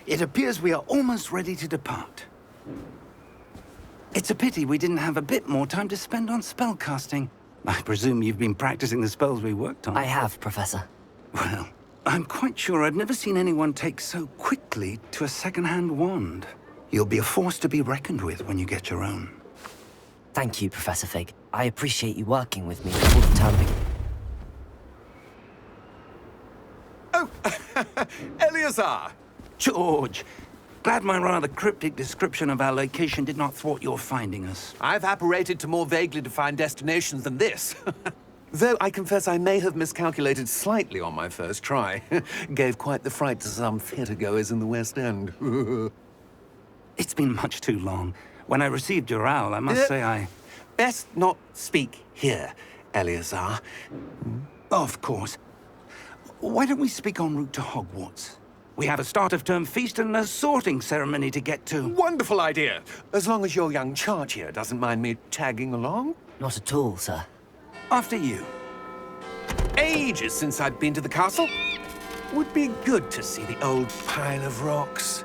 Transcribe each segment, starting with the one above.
It appears we are almost ready to depart. It's a pity we didn't have a bit more time to spend on spellcasting. I presume you've been practicing the spells we worked on. I have, Professor. Well, I'm quite sure I've never seen anyone take so quickly to a second-hand wand. You'll be a force to be reckoned with when you get your own. Thank you, Professor Fig. I appreciate you working with me before the term begins. Oh, Eleazar! George, glad my rather cryptic description of our location did not thwart your finding us. I've apparated to more vaguely defined destinations than this. Though I confess I may have miscalculated slightly on my first try. Gave quite the fright to some theatre-goers in the West End. It's been much too long. When I received your owl, I must say I... Best not speak here, Eleazar. Of course. Why don't we speak en route to Hogwarts? We have a start-of-term feast and a sorting ceremony to get to. Wonderful idea! As long as your young charge here doesn't mind me tagging along. Not at all, sir. After you. Ages since I'd been to the castle. Would be good to see the old pile of rocks.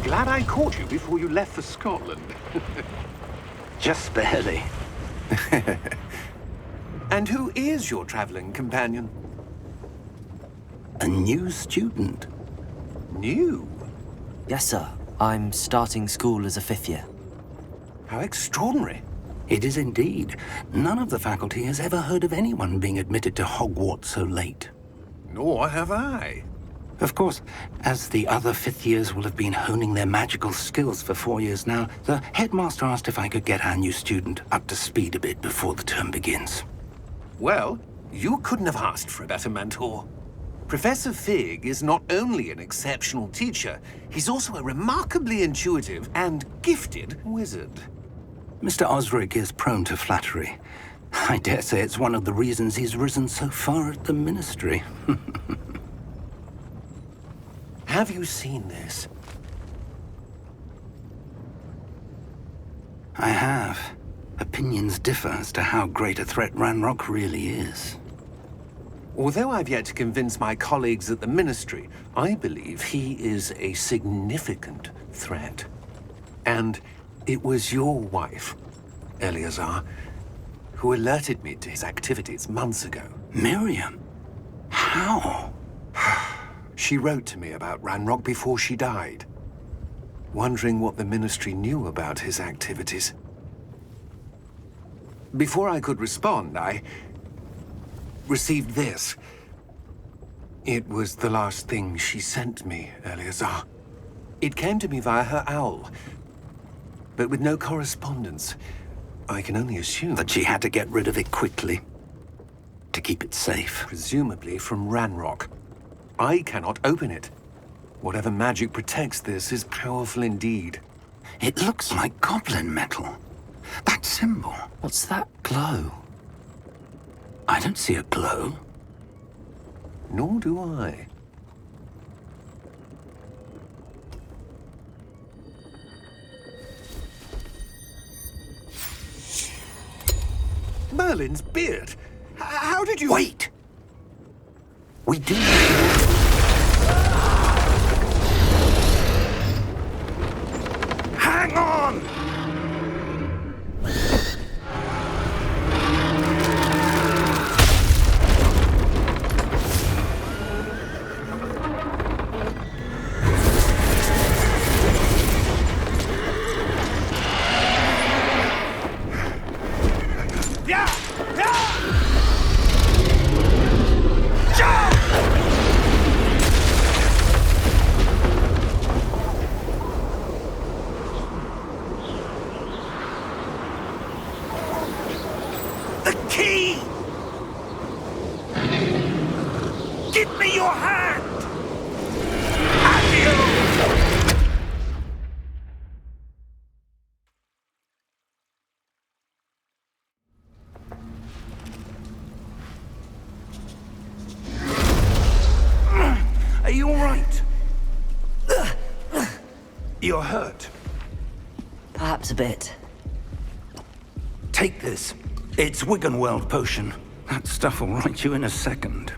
Glad I caught you before you left for Scotland. Just barely. And who is your traveling companion? A new student. New? Yes, sir. I'm starting school as a 5th year. How extraordinary. It is indeed. None of the faculty has ever heard of anyone being admitted to Hogwarts so late. Nor have I. Of course, as the other 5th years will have been honing their magical skills for 4 years now, the headmaster asked if I could get our new student up to speed a bit before the term begins. Well, you couldn't have asked for a better mentor. Professor Fig is not only an exceptional teacher, he's also a remarkably intuitive and gifted wizard. Mr. Osric is prone to flattery. I dare say it's one of the reasons he's risen so far at the Ministry. Have you seen this? I have. Opinions differ as to how great a threat Ranrock really is. Although I've yet to convince my colleagues at the Ministry, I believe he is a significant threat. And it was your wife, Eleazar, who alerted me to his activities months ago. Miriam? How? She wrote to me about Ranrock before she died, wondering what the Ministry knew about his activities. Before I could respond, I received this. It was the last thing she sent me, Eleazar. It came to me via her owl, but with no correspondence. I can only assume That she had to get rid of it quickly, to keep it safe. presumably from Ranrock. I cannot open it. Whatever magic protects this is powerful indeed. It looks like goblin metal. That symbol. What's that? Glow. I don't see a glow. Nor do I. Merlin's beard. How did you... Wait! We do... Hang on! me your hand! Adieu! Are you all right? You're hurt. Perhaps a bit. Take this. It's Wiggenweld potion. That stuff will right you in a second.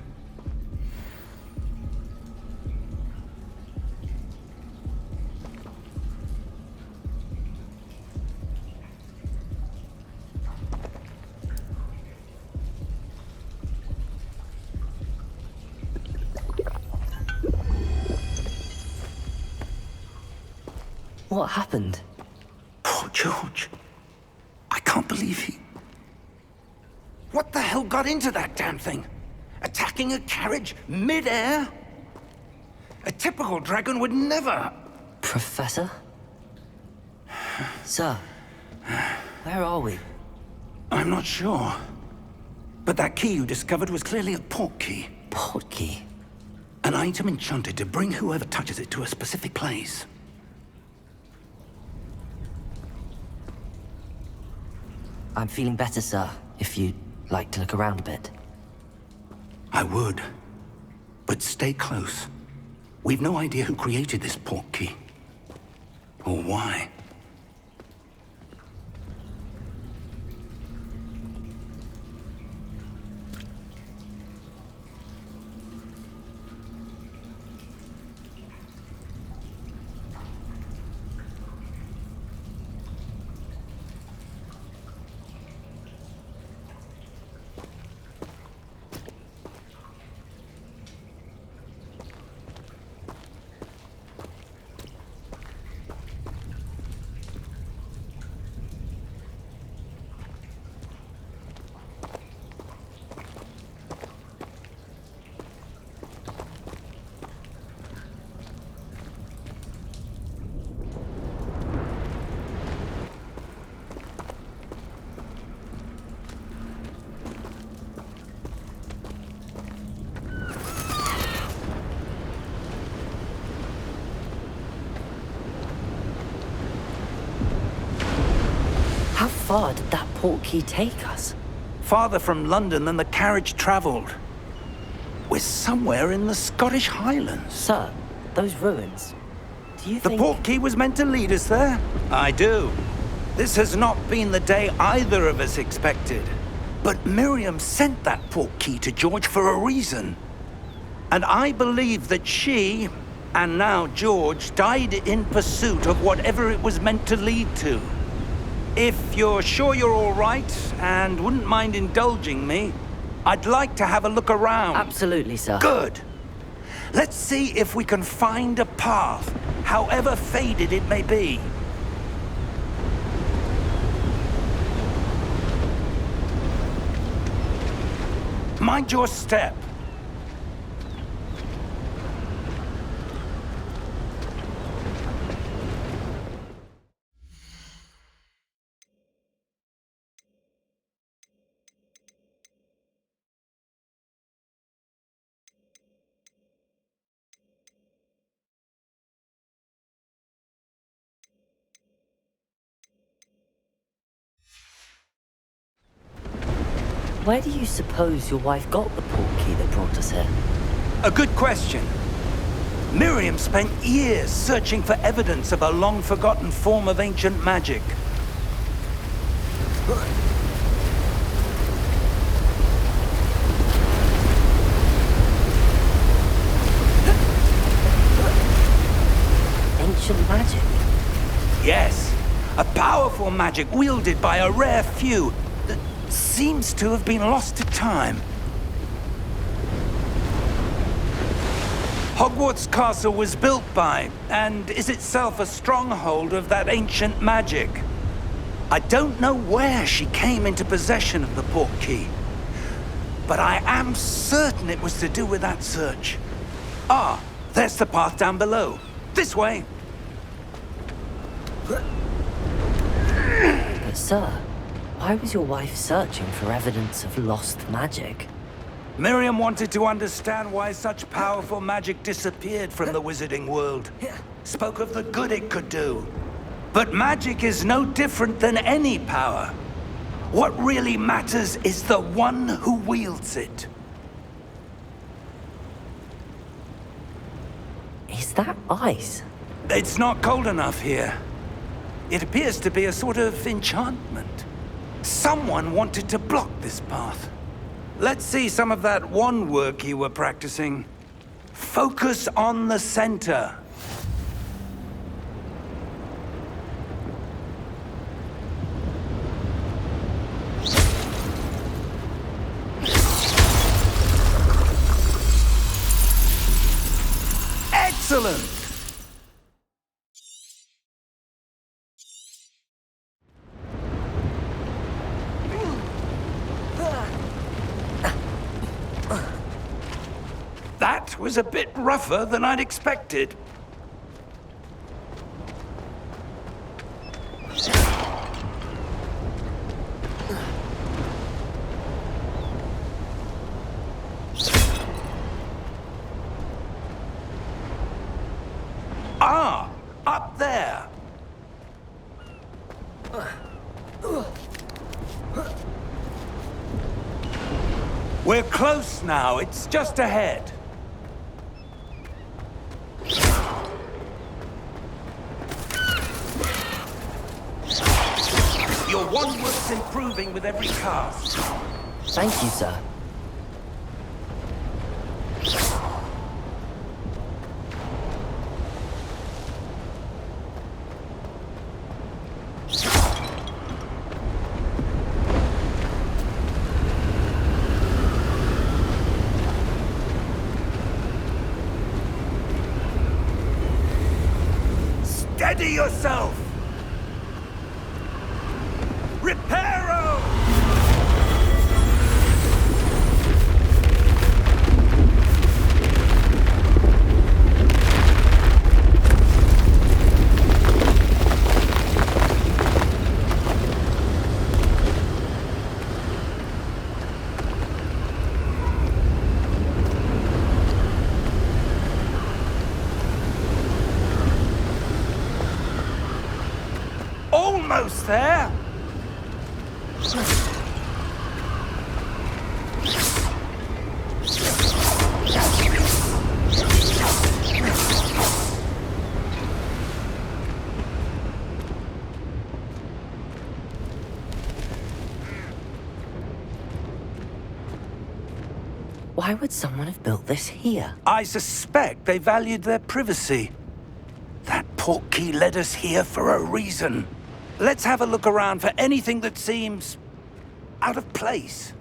What happened? Poor George. I can't believe he... What the hell got into that damn thing? Attacking a carriage mid-air? A typical dragon would never... Professor? Sir, where are we? I'm not sure. But that key you discovered was clearly a portkey. Portkey? An item enchanted to bring whoever touches it to a specific place. I'm feeling better, sir, if you'd like to look around a bit. I would. But stay close. We've no idea who created this portkey. Or why. How far did that portkey take us? Farther from London than the carriage traveled. We're somewhere in the Scottish Highlands. Sir, those ruins. Do you The think... portkey was meant to lead us there? I do. This has not been the day either of us expected. But Miriam sent that portkey to George for a reason. And I believe that she, and now George, died in pursuit of whatever it was meant to lead to. If you're sure you're all right, and wouldn't mind indulging me, I'd like to have a look around. Absolutely, sir. Good. Let's see if we can find a path, however faded it may be. Mind your step. Where do you suppose your wife got the portkey that brought us here? A good question. Miriam spent years searching for evidence of a long-forgotten form of ancient magic. Ancient magic? Yes, a powerful magic wielded by a rare few that seems to have been lost to time. Hogwarts Castle was built by, and is itself a stronghold of that ancient magic. I don't know where she came into possession of the portkey, but I am certain it was to do with that search. Ah, there's the path down below. This way. But sir, why was your wife searching for evidence of lost magic? Miriam wanted to understand why such powerful magic disappeared from the wizarding world. Spoke of the good it could do. But magic is no different than any power. What really matters is the one who wields it. Is that ice? It's not cold enough here. It appears to be a sort of enchantment. Someone wanted to block this path. Let's see some of that wand work you were practicing. Focus on the center. Excellent! That was a bit rougher than I'd expected. Ah, up there. We're close now. It's just ahead. Your wand work's improving with every cast. Thank you, sir. Steady yourself! Reparo! Almost there! Why would someone have built this here? I suspect they valued their privacy. That portkey led us here for a reason. Let's have a look around for anything that seems out of place.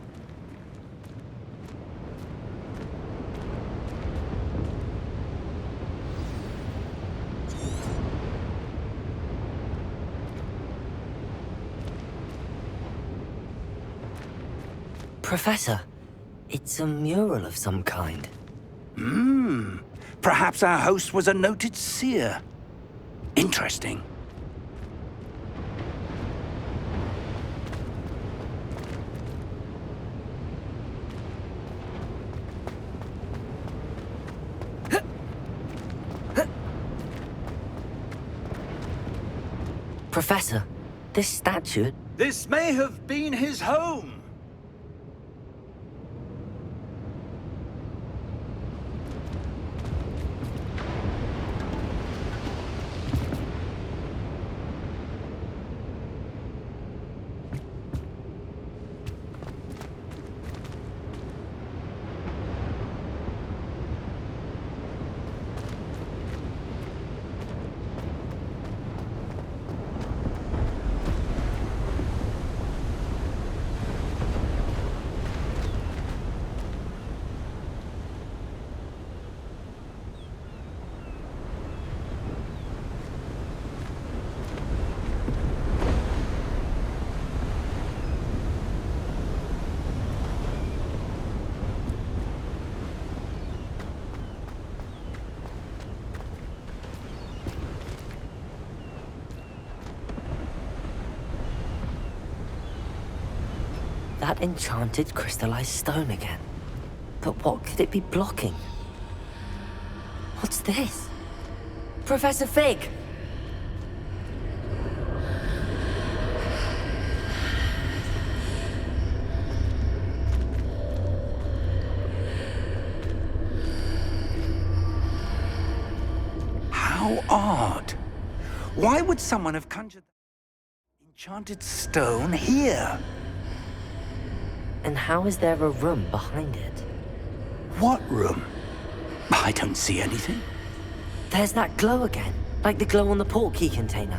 Professor, it's a mural of some kind. Perhaps our host was a noted seer. Interesting. Professor, this statue... This may have been his home. That enchanted crystallized stone again. But what could it be blocking? What's this? Professor Fig! How odd. Why would someone have conjured the enchanted stone here? And how is there a room behind it? What room? I don't see anything. There's that glow again, like the glow on the portkey container.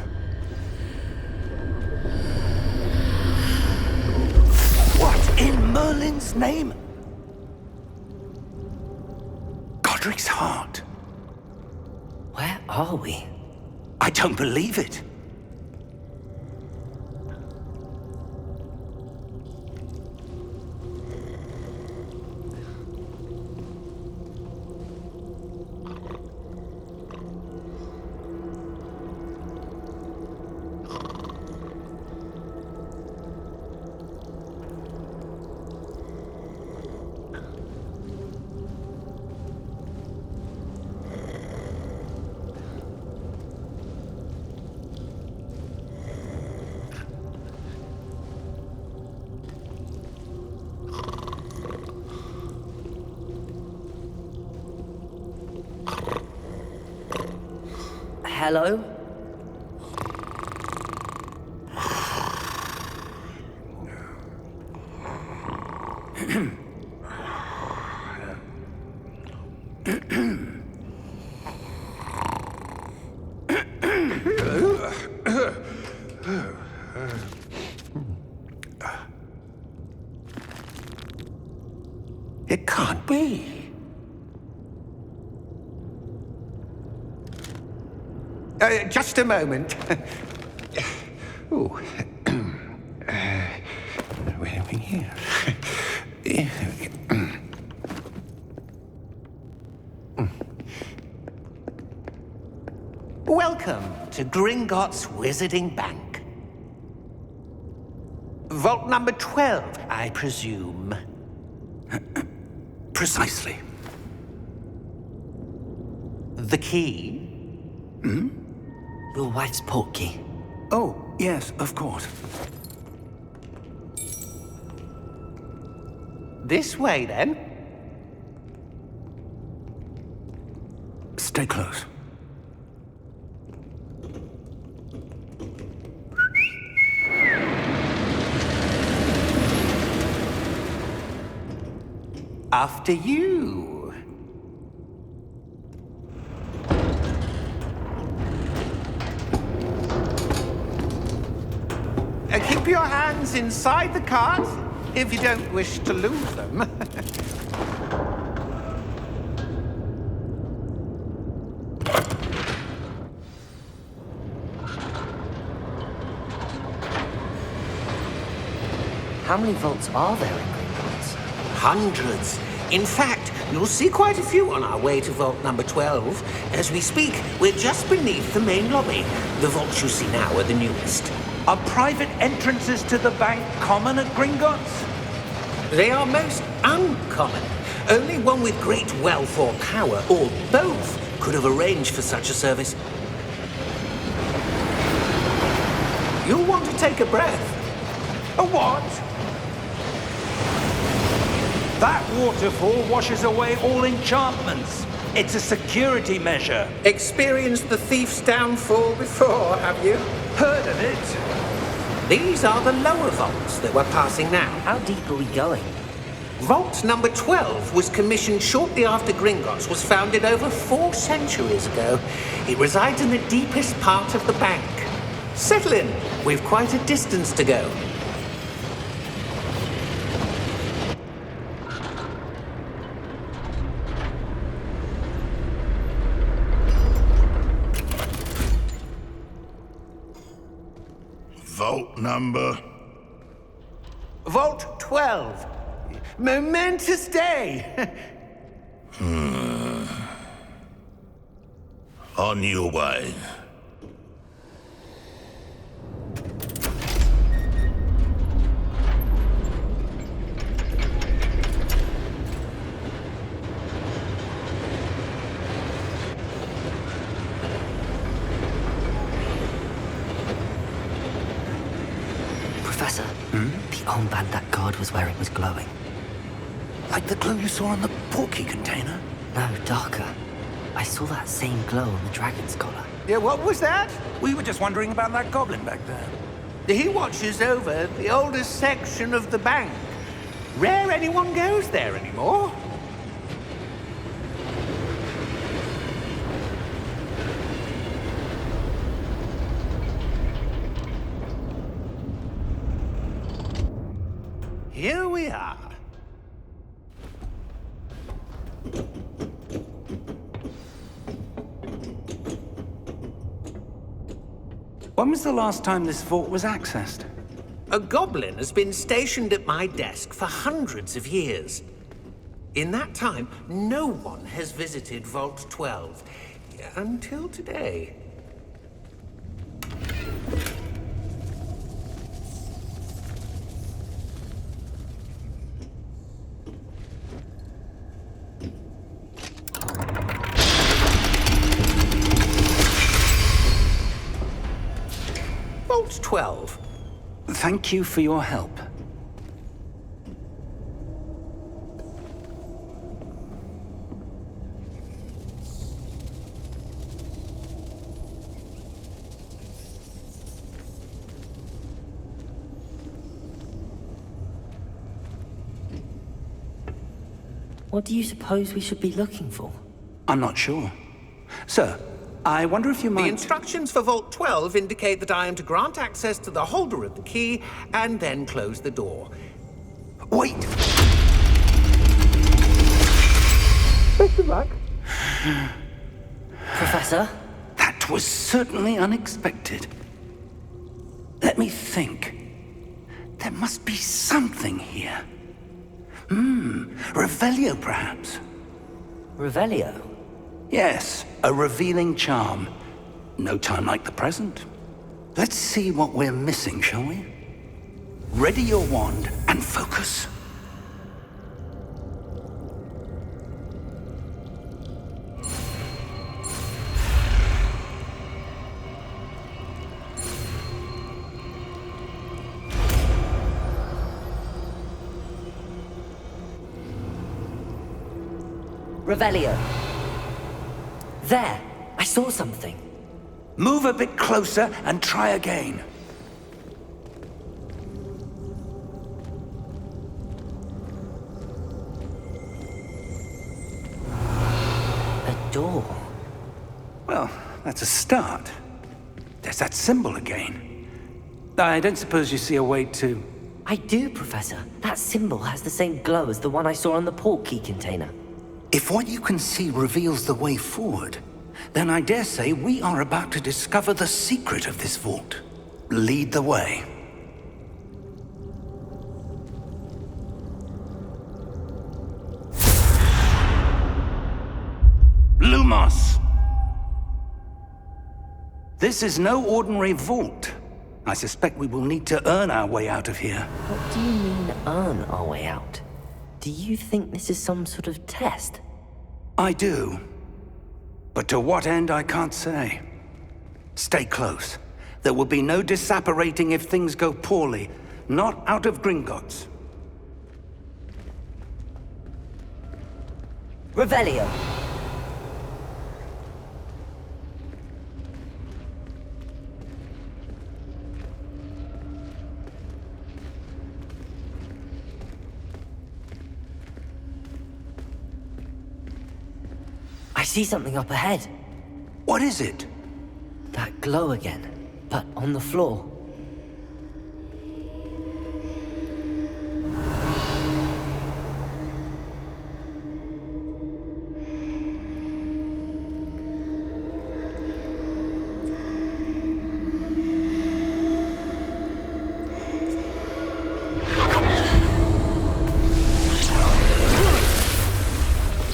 What in Merlin's name? Godric's heart. Where are we? I don't believe it. Hello? It can't be. Just a moment. Oh. Wait a minute here. Welcome to Gringotts Wizarding Bank. Vault number 12, I presume. Precisely. The key? Your wife's portkey. Oh, yes, of course. This way, then. Stay close. After you. Keep your hands inside the cart if you don't wish to lose them. How many vaults are there in Gringotts? Hundreds. In fact, you'll see quite a few on our way to vault number 12. As we speak, we're just beneath the main lobby. The vaults you see now are the newest. Are private entrances to the bank common at Gringotts? They are most uncommon. Only one with great wealth or power, or both, could have arranged for such a service. You'll want to take a breath. A what? That waterfall washes away all enchantments. It's a security measure. Experienced the thief's downfall before, have you? Heard of it? These are the lower vaults that we're passing now. How deep are we going? Vault number 12 was commissioned shortly after Gringotts was founded over 4 centuries ago. It resides in the deepest part of the bank. Settle in. We've quite a distance to go. Vault number? Vault 12. Momentous day. On your way. The armband that guard was wearing was glowing. Like the glow you saw on the portkey container? No, darker. I saw that same glow on the dragon's collar. Yeah, what was that? We were just wondering about that goblin back there. He watches over the oldest section of the bank. Rare anyone goes there anymore. Here we are. When was the last time this vault was accessed? A goblin has been stationed at my desk for hundreds of years. In that time, no one has visited Vault 12. Until today. Vault 12. Thank you for your help. What do you suppose we should be looking for? I'm not sure. Sir, I wonder if you The might... instructions for Vault 12 indicate that I am to grant access to the holder of the key and then close the door. Wait! Best of luck. Professor? That was certainly unexpected. Let me think. There must be something here. Revelio, perhaps? Revelio? Yes, a revealing charm. No time like the present. Let's see what we're missing, shall we? Ready your wand and focus. Revelio. There! I saw something. Move a bit closer and try again. A door. Well, that's a start. There's that symbol again. I don't suppose you see a way to... I do, Professor. That symbol has the same glow as the one I saw on the portkey container. If what you can see reveals the way forward, then I dare say we are about to discover the secret of this vault. Lead the way. Lumos! This is no ordinary vault. I suspect we will need to earn our way out of here. What do you mean, earn our way out? Do you think this is some sort of test? I do. But to what end, I can't say. Stay close. There will be no disapparating if things go poorly. Not out of Gringotts. Revelio! I see something up ahead. What is it? That glow again, but on the floor.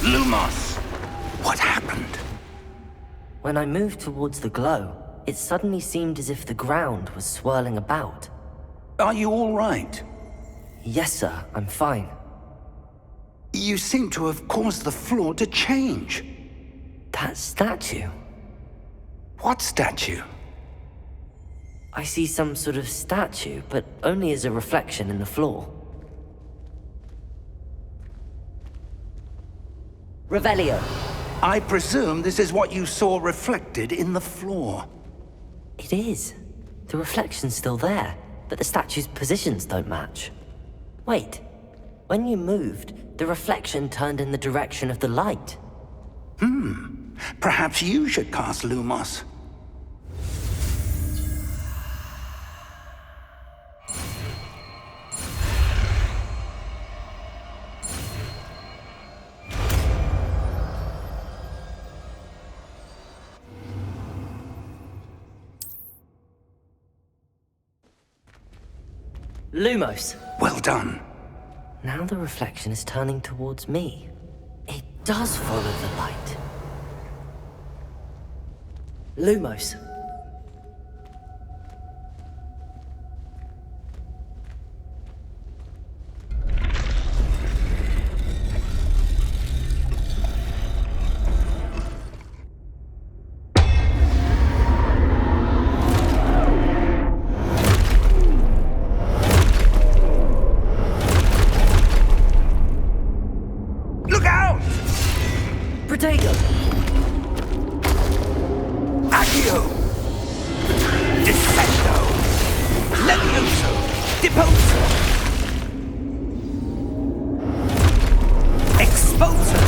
Lumos! What happened? When I moved towards the glow, it suddenly seemed as if the ground was swirling about. Are you all right? Yes, sir, I'm fine. You seem to have caused the floor to change. That statue? What statue? I see some sort of statue, but only as a reflection in the floor. Revelio. I presume this is what you saw reflected in the floor. It is. The reflection's still there, but the statue's positions don't match. Wait. When you moved, the reflection turned in the direction of the light. Perhaps you should cast Lumos. Lumos. Well done. Now the reflection is turning towards me. It does follow the light. Lumos. Look out! Protego! Accio! Descendo! Levioso! Deposo! Exposo!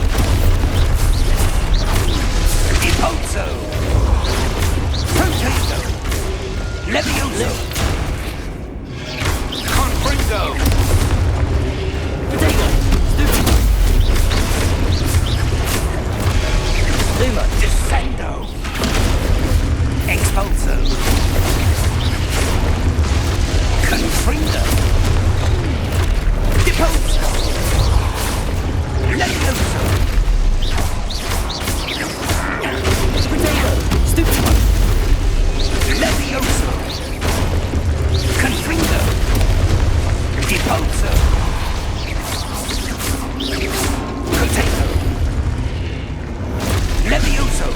Deposo! Protego! Levioso! Confringo! Protego! Stupid! Luma! Descendo! Expulso! Confringo! Deposo! Levioso! Protego! Stupid! Levioso! Confringo! Deposo! Potato! Levioso!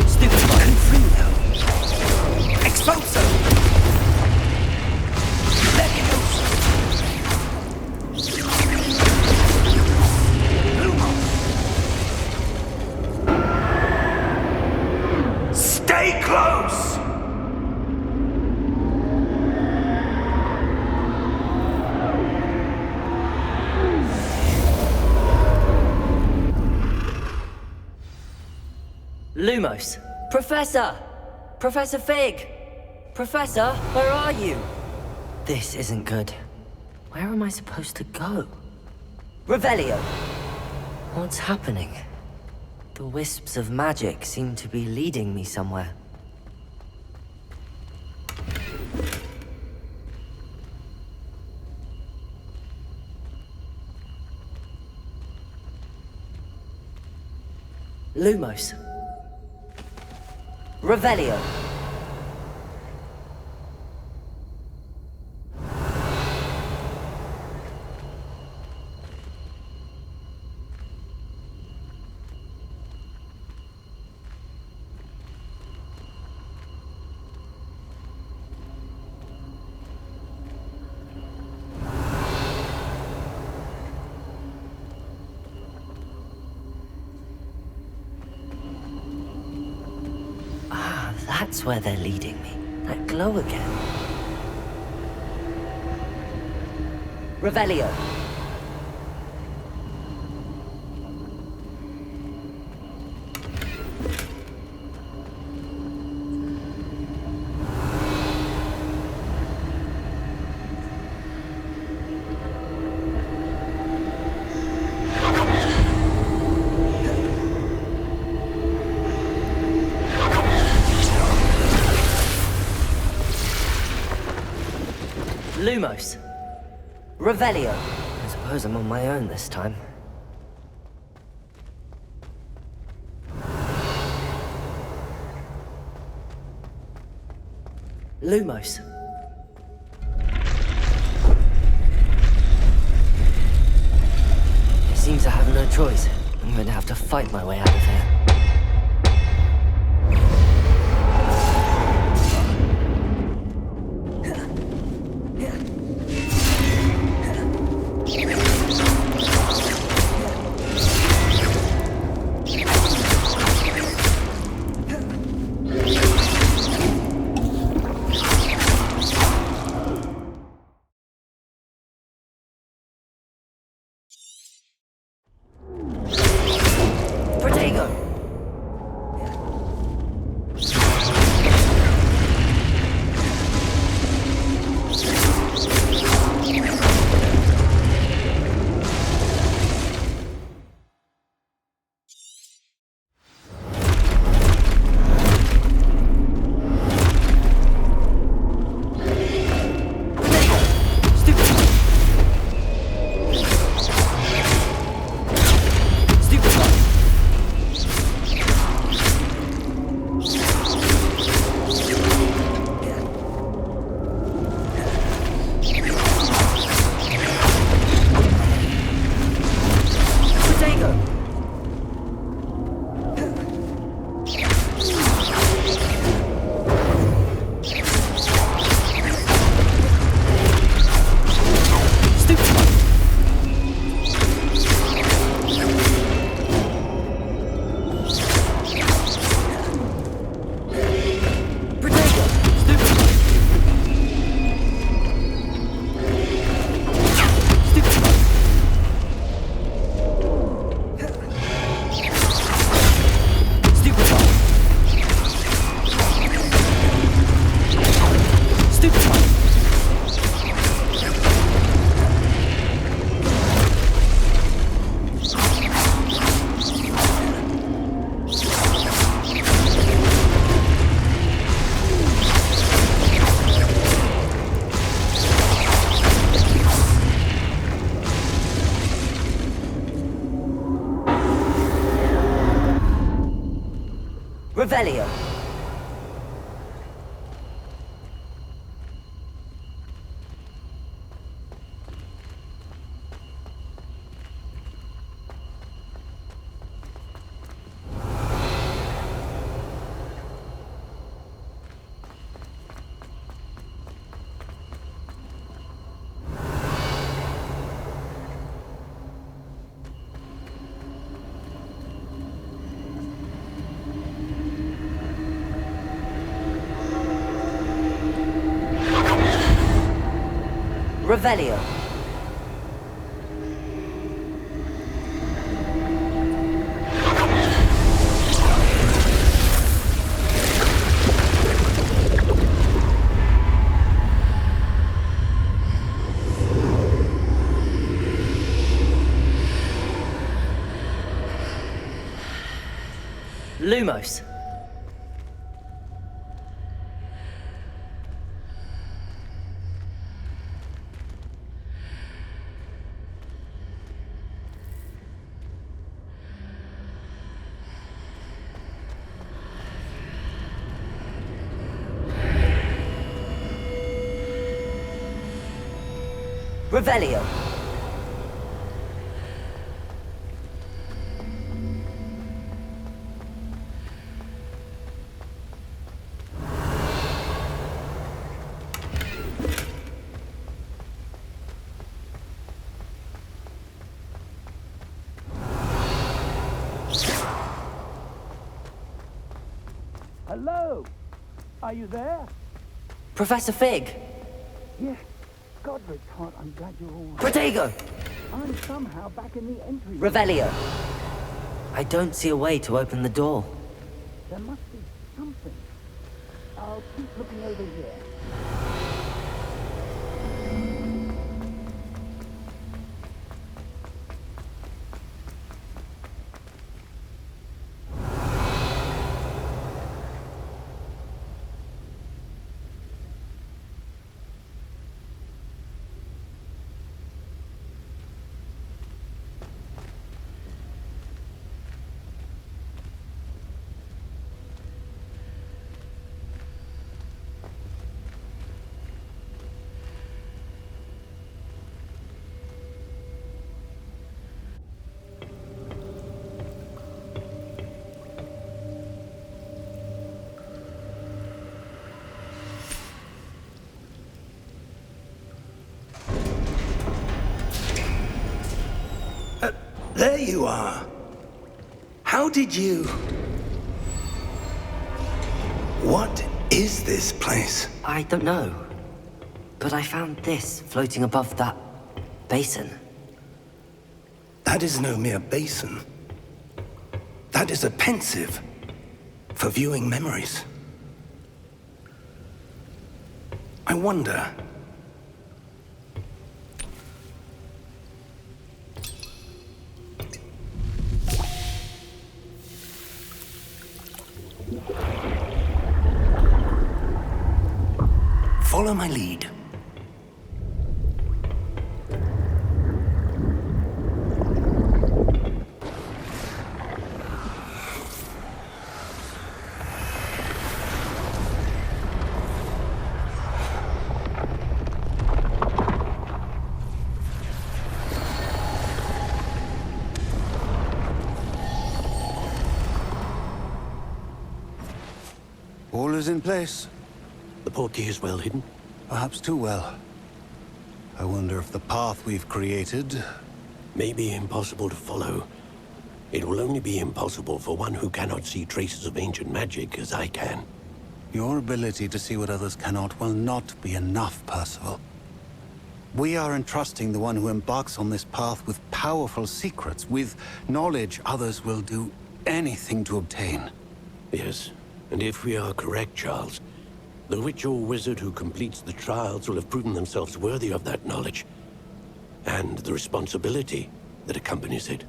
Stupid! Confringo! Expulso! Levioso! Lumos! Stay close! Lumos! Professor! Professor Fig! Professor, where are you? This isn't good. Where am I supposed to go? Revelio! What's happening? The wisps of magic seem to be leading me somewhere. Lumos. Revelio. That's where they're leading me. That glow again. Revelio. Lumos. Revelio. I suppose I'm on my own this time. Lumos. It seems I have no choice. I'm going to have to fight my way out of here. Revelio. Revelio. Lumos. Revelio. Hello? Are you there? Professor Fig. Yes. Godric's heart, I'm glad you're all right. Protego. I'm somehow back in the entry. Revelio. I don't see a way to open the door. There must be something. I'll keep looking over here. There you are. How did you... What is this place? I don't know. But I found this floating above that basin. That is no mere basin. That is a pensive for viewing memories. I wonder... Follow my lead. All is in place. The portkey is well hidden. Perhaps too well. I wonder if the path we've created... May be impossible to follow. It will only be impossible for one who cannot see traces of ancient magic as I can. Your ability to see what others cannot will not be enough, Percival. We are entrusting the one who embarks on this path with powerful secrets, with knowledge others will do anything to obtain. Yes, and if we are correct, Charles, the witch or wizard who completes the trials will have proven themselves worthy of that knowledge, and the responsibility that accompanies it.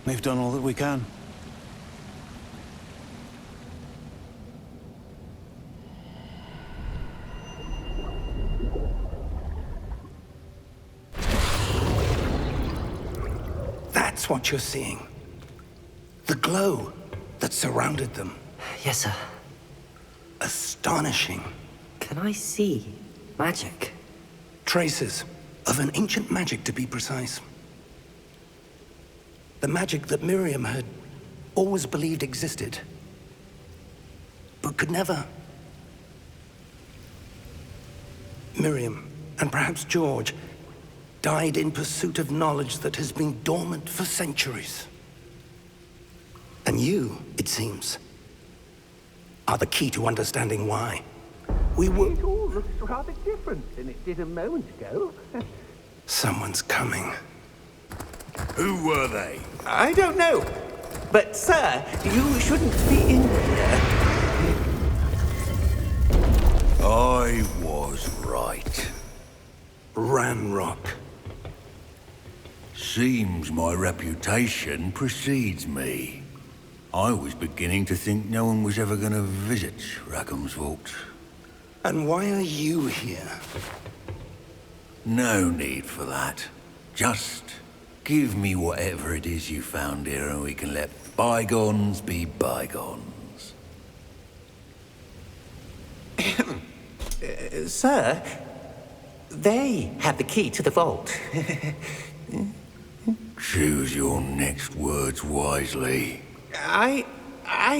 We've done all that we can. That's what you're seeing. The glow. that surrounded them. Yes, sir. Astonishing. Can I see magic? Traces of an ancient magic, to be precise. The magic that Miriam had always believed existed, but could never. Miriam, and perhaps George, died in pursuit of knowledge that has been dormant for centuries. And you, it seems, are the key to understanding why. We were... It all looks rather different than it did a moment ago. Someone's coming. Who were they? I don't know. But, sir, you shouldn't be in here. I was right. Ranrock. Seems my reputation precedes me. I was beginning to think no one was ever going to visit Rackham's vault. And why are you here? No need for that. Just give me whatever it is you found here and we can let bygones be bygones. Sir, they have the key to the vault. Choose your next words wisely. I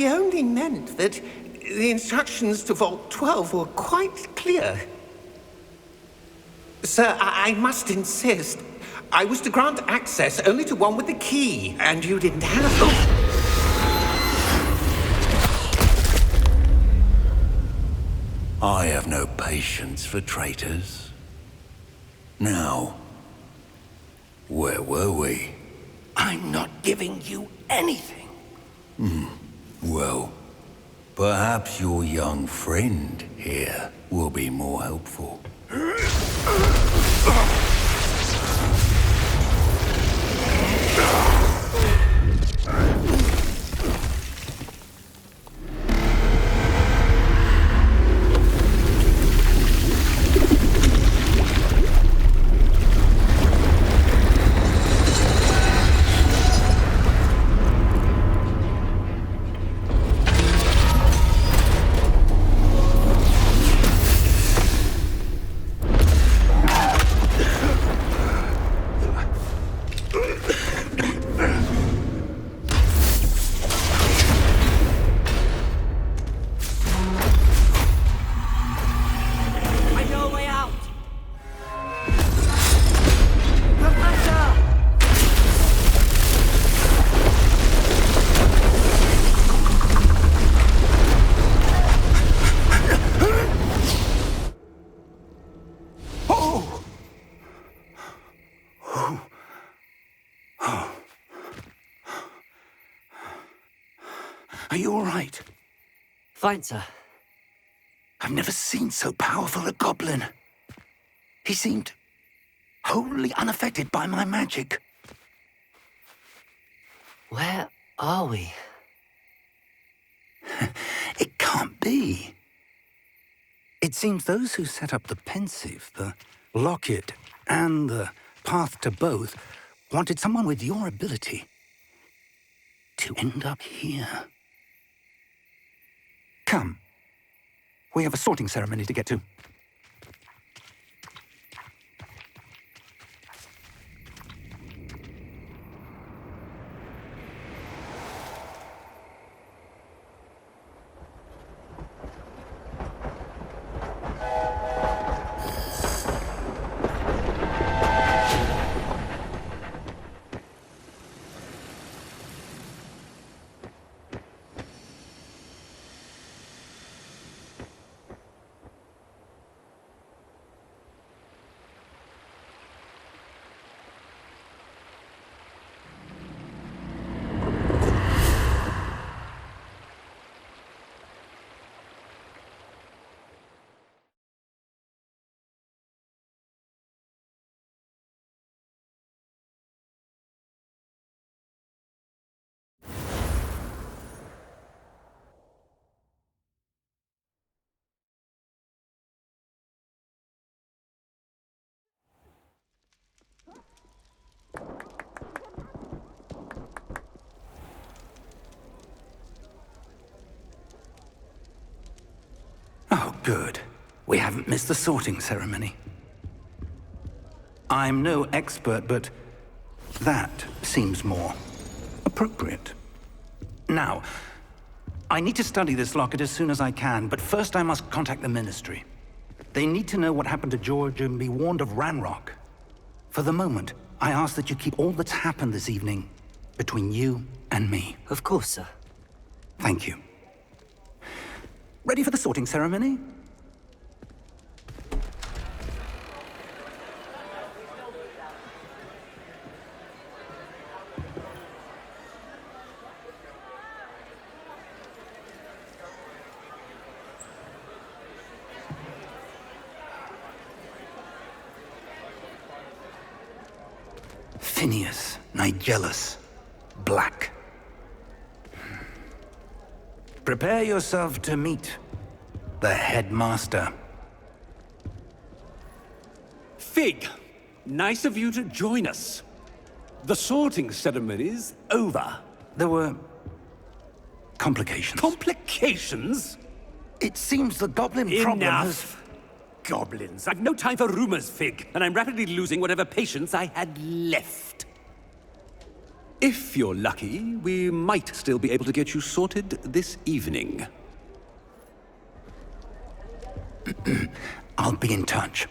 only meant that the instructions to Vault 12 were quite clear. Sir, I must insist. I was to grant access only to one with the key, and you didn't have them. I have no patience for traitors. Now, where were we? I'm not giving you anything. Well, perhaps your young friend here will be more helpful. I know a way out! Professor! Are you all right? Fine, sir. I've never seen so powerful a goblin. He seemed wholly unaffected by my magic. Where are we? It can't be. It seems those who set up the pensive, the locket, and the path to both wanted someone with your ability to end up here. Come. We have a sorting ceremony to get to. Good. We haven't missed the sorting ceremony. I'm no expert, but that seems more appropriate. Now, I need to study this locket as soon as I can, but first I must contact the Ministry. They need to know what happened to George and be warned of Ranrock. For the moment, I ask that you keep all that's happened this evening between you and me. Of course, sir. Thank you. Ready for the sorting ceremony? Phineas, Nigellus, Black. Prepare yourself to meet the headmaster. Fig, nice of you to join us. The sorting ceremony's over. There were complications. Complications? It seems the goblin problem has... Enough! Goblins. I've no time for rumors, Fig, and I'm rapidly losing whatever patience I had left. If you're lucky, we might still be able to get you sorted this evening. I'll be in touch.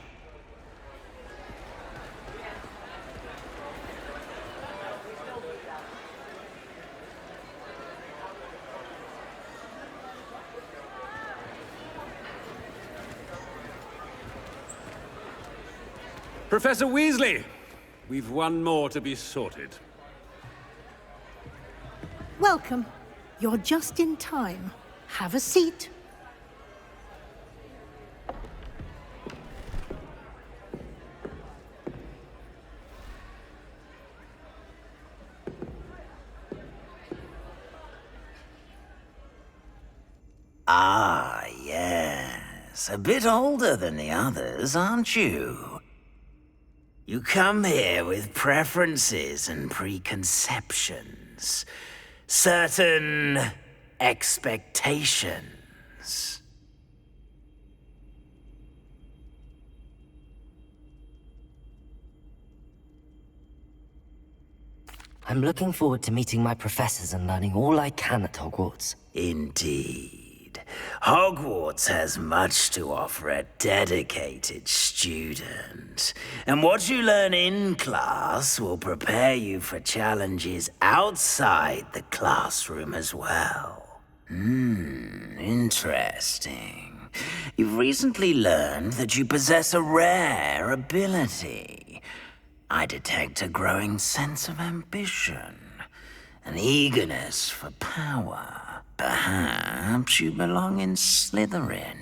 Professor Weasley, we've one more to be sorted. Welcome. You're just in time. Have a seat. Ah, yes. A bit older than the others, aren't you? You come here with preferences and preconceptions. Certain expectations. I'm looking forward to meeting my professors and learning all I can at Hogwarts. Indeed. Hogwarts has much to offer a dedicated student. And what you learn in class will prepare you for challenges outside the classroom as well. Interesting. You've recently learned that you possess a rare ability. I detect a growing sense of ambition, an eagerness for power. Perhaps you belong in Slytherin.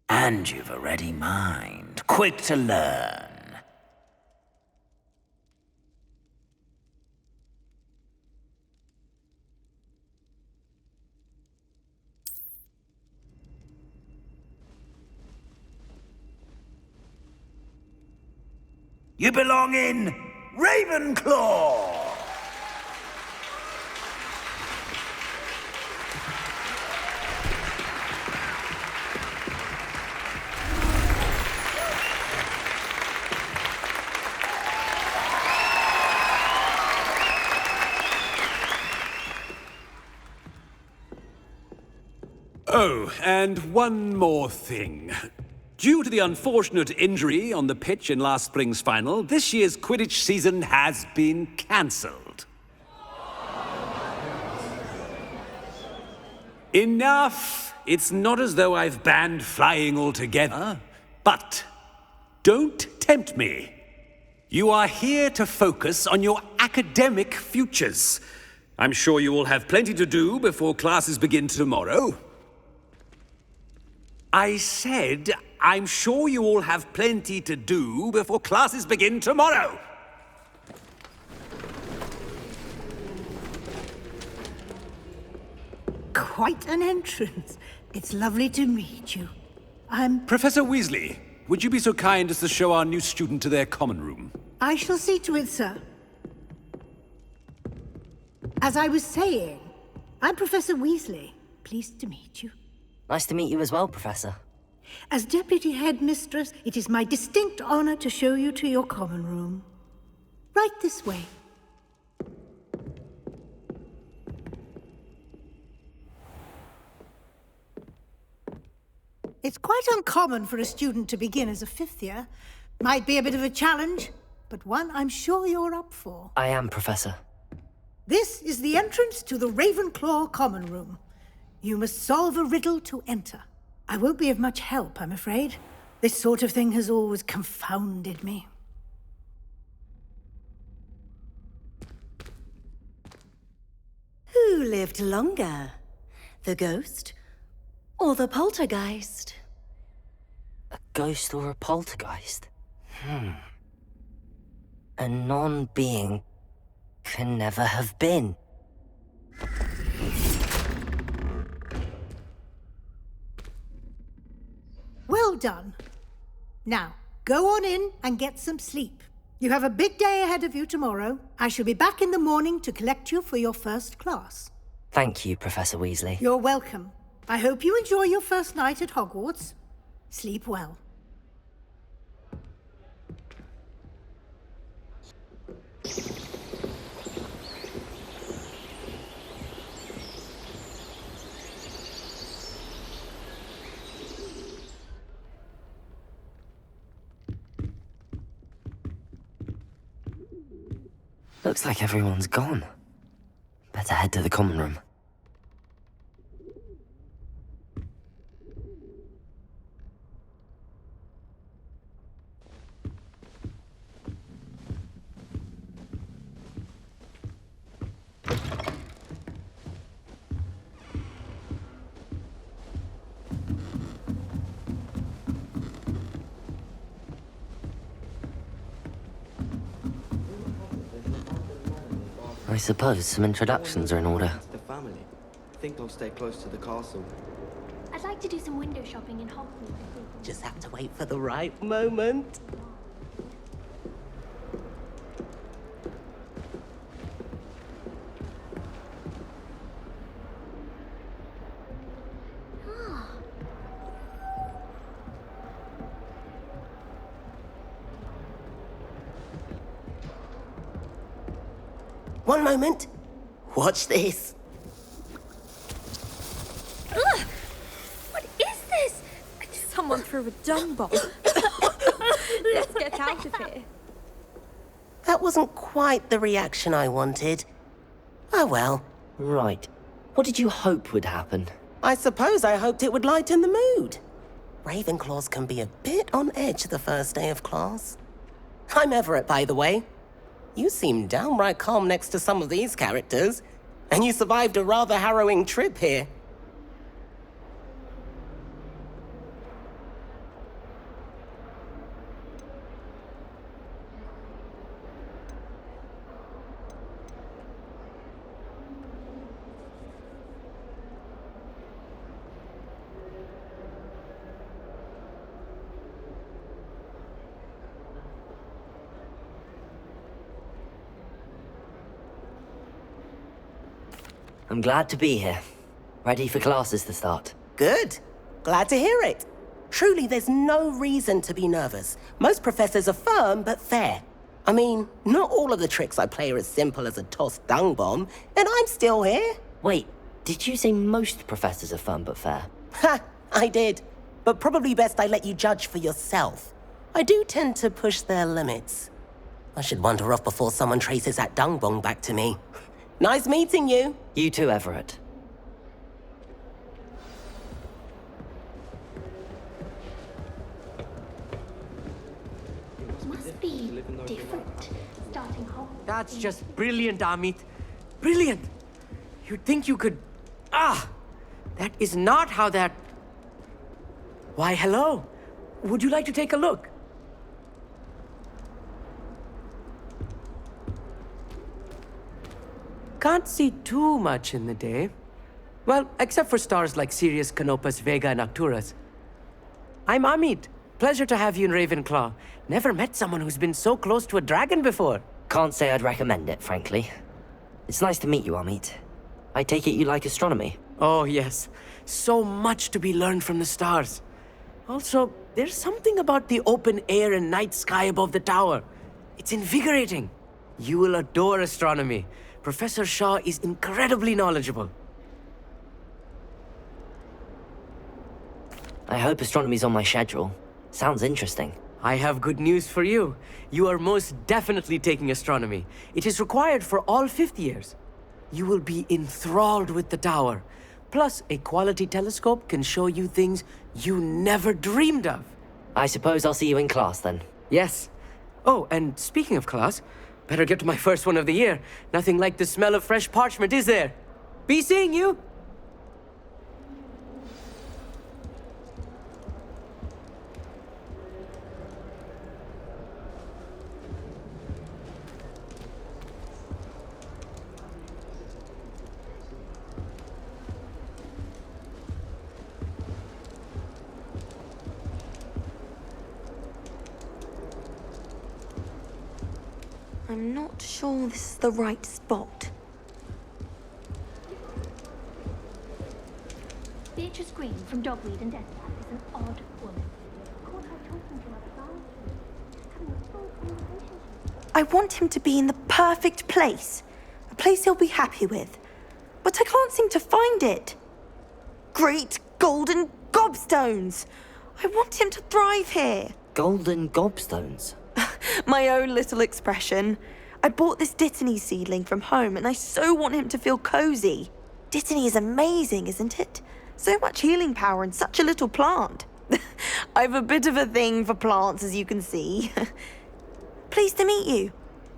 And you've a ready mind, quick to learn. You belong in Ravenclaw! Oh, and one more thing. Due to the unfortunate injury on the pitch in last spring's final, this year's Quidditch season has been cancelled. Enough! It's not as though I've banned flying altogether. But don't tempt me. You are here to focus on your academic futures. I'm sure you will have plenty to do before classes begin tomorrow. I said, I'm sure you all have plenty to do before classes begin tomorrow. Quite an entrance. It's lovely to meet you. Professor Weasley, would you be so kind as to show our new student to their common room? I shall see to it, sir. As I was saying, I'm Professor Weasley. Pleased to meet you. Nice to meet you as well, Professor. As Deputy Headmistress, it is my distinct honor to show you to your common room. Right this way. It's quite uncommon for a student to begin as a fifth year. Might be a bit of a challenge, but one I'm sure you're up for. I am, Professor. This is the entrance to the Ravenclaw common room. You must solve a riddle to enter. I won't be of much help, I'm afraid. This sort of thing has always confounded me. Who lived longer? The ghost or the poltergeist? A ghost or a poltergeist? A non-being can never have been. Well done. Now, go on in and get some sleep. You have a big day ahead of you tomorrow. I shall be back in the morning to collect you for your first class. Thank you, Professor Weasley. You're welcome. I hope you enjoy your first night at Hogwarts. Sleep well. Looks like everyone's gone. Better head to the common room. I suppose some introductions are in order. The family. I think I'll stay close to the castle. I'd like to do some window shopping in Hogwarts. Just have to wait for the right moment. One moment. Watch this. Ugh! What is this? Someone threw a dung bomb. Let's get out of here. That wasn't quite the reaction I wanted. Oh well. Right. What did you hope would happen? I suppose I hoped it would lighten the mood. Ravenclaws can be a bit on edge the first day of class. I'm Everett, by the way. You seem downright calm next to some of these characters, and you survived a rather harrowing trip here. I'm glad to be here. Ready for classes to start. Good. Glad to hear it. Truly, there's no reason to be nervous. Most professors are firm but fair. I mean, not all of the tricks I play are as simple as a tossed dung bomb, and I'm still here. Wait, did you say most professors are fun but fair? Ha! I did. But probably best I let you judge for yourself. I do tend to push their limits. I should wander off before someone traces that dung bomb back to me. Nice meeting you. You too, Everett. That's just brilliant, Amit. Brilliant! You'd think you could... That is not how that... Why, hello. Would you like to take a look? Can't see too much in the day. Well, except for stars like Sirius, Canopus, Vega, and Arcturus. I'm Amit. Pleasure to have you in Ravenclaw. Never met someone who's been so close to a dragon before. Can't say I'd recommend it, frankly. It's nice to meet you, Amit. I take it you like astronomy? Oh, yes. So much to be learned from the stars. Also, there's something about the open air and night sky above the tower. It's invigorating. You will adore astronomy. Professor Shaw is incredibly knowledgeable. I hope astronomy's on my schedule. Sounds interesting. I have good news for you. You are most definitely taking astronomy. It is required for all fifth years. You will be enthralled with the tower. Plus, a quality telescope can show you things you never dreamed of. I suppose I'll see you in class then. Yes. Oh, and speaking of class, better get to my first one of the year. Nothing like the smell of fresh parchment, is there? Be seeing you! I'm not sure this is the right spot. Beatrice Green from Dogweed and Death Lab is an odd woman. Caught her talking to other guys. Just having a full conversation. I want him to be in the perfect place. A place he'll be happy with. But I can't seem to find it. Great golden gobstones! I want him to thrive here. Golden gobstones? My own little expression. I bought this Dittany seedling from home and I so want him to feel cozy. Dittany is amazing, isn't it? So much healing power in such a little plant. I've a bit of a thing for plants, as you can see. Pleased to meet you.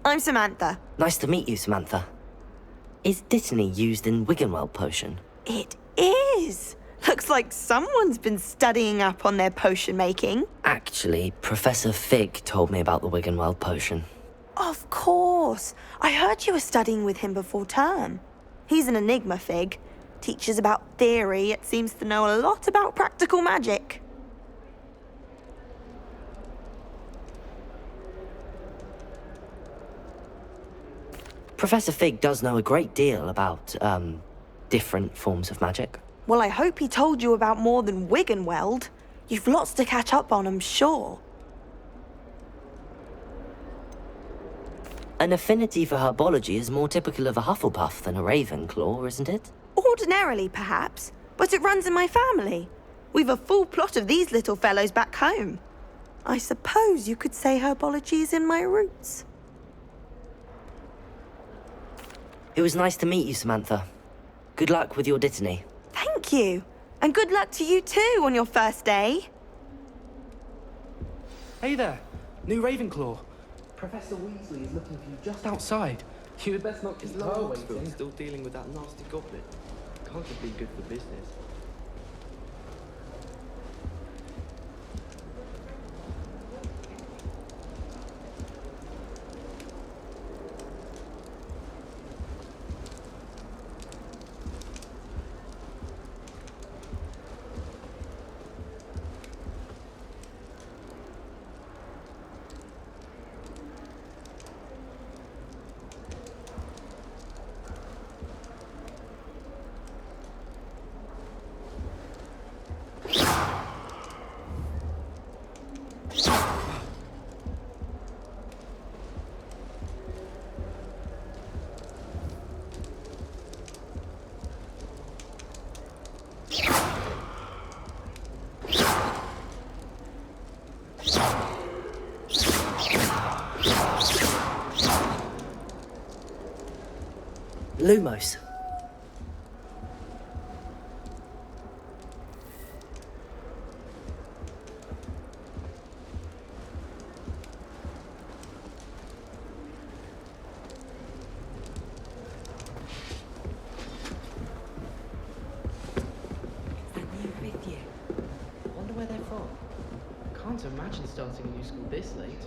I'm Samantha. Nice to meet you, Samantha. Is Dittany used in Wiggenweld potion? It is. Looks like someone's been studying up on their potion making. Actually, Professor Fig told me about the Wiggenweld potion. Of course. I heard you were studying with him before term. He's an enigma, Fig. Teaches about theory, yet seems to know a lot about practical magic. Professor Fig does know a great deal about, different forms of magic. Well, I hope he told you about more than Wiggenweld. You've lots to catch up on, I'm sure. An affinity for herbology is more typical of a Hufflepuff than a Ravenclaw, isn't it? Ordinarily, perhaps, but it runs in my family. We've a full plot of these little fellows back home. I suppose you could say herbology is in my roots. It was nice to meet you, Samantha. Good luck with your Dittany. Thank you. And good luck to you too on your first day. Hey there, new Ravenclaw. Professor Weasley is looking for you just outside. You had best not keep her waiting. Still dealing with that nasty goblin. Can't have been good for business. Lumos. can't imagine starting a new school this late.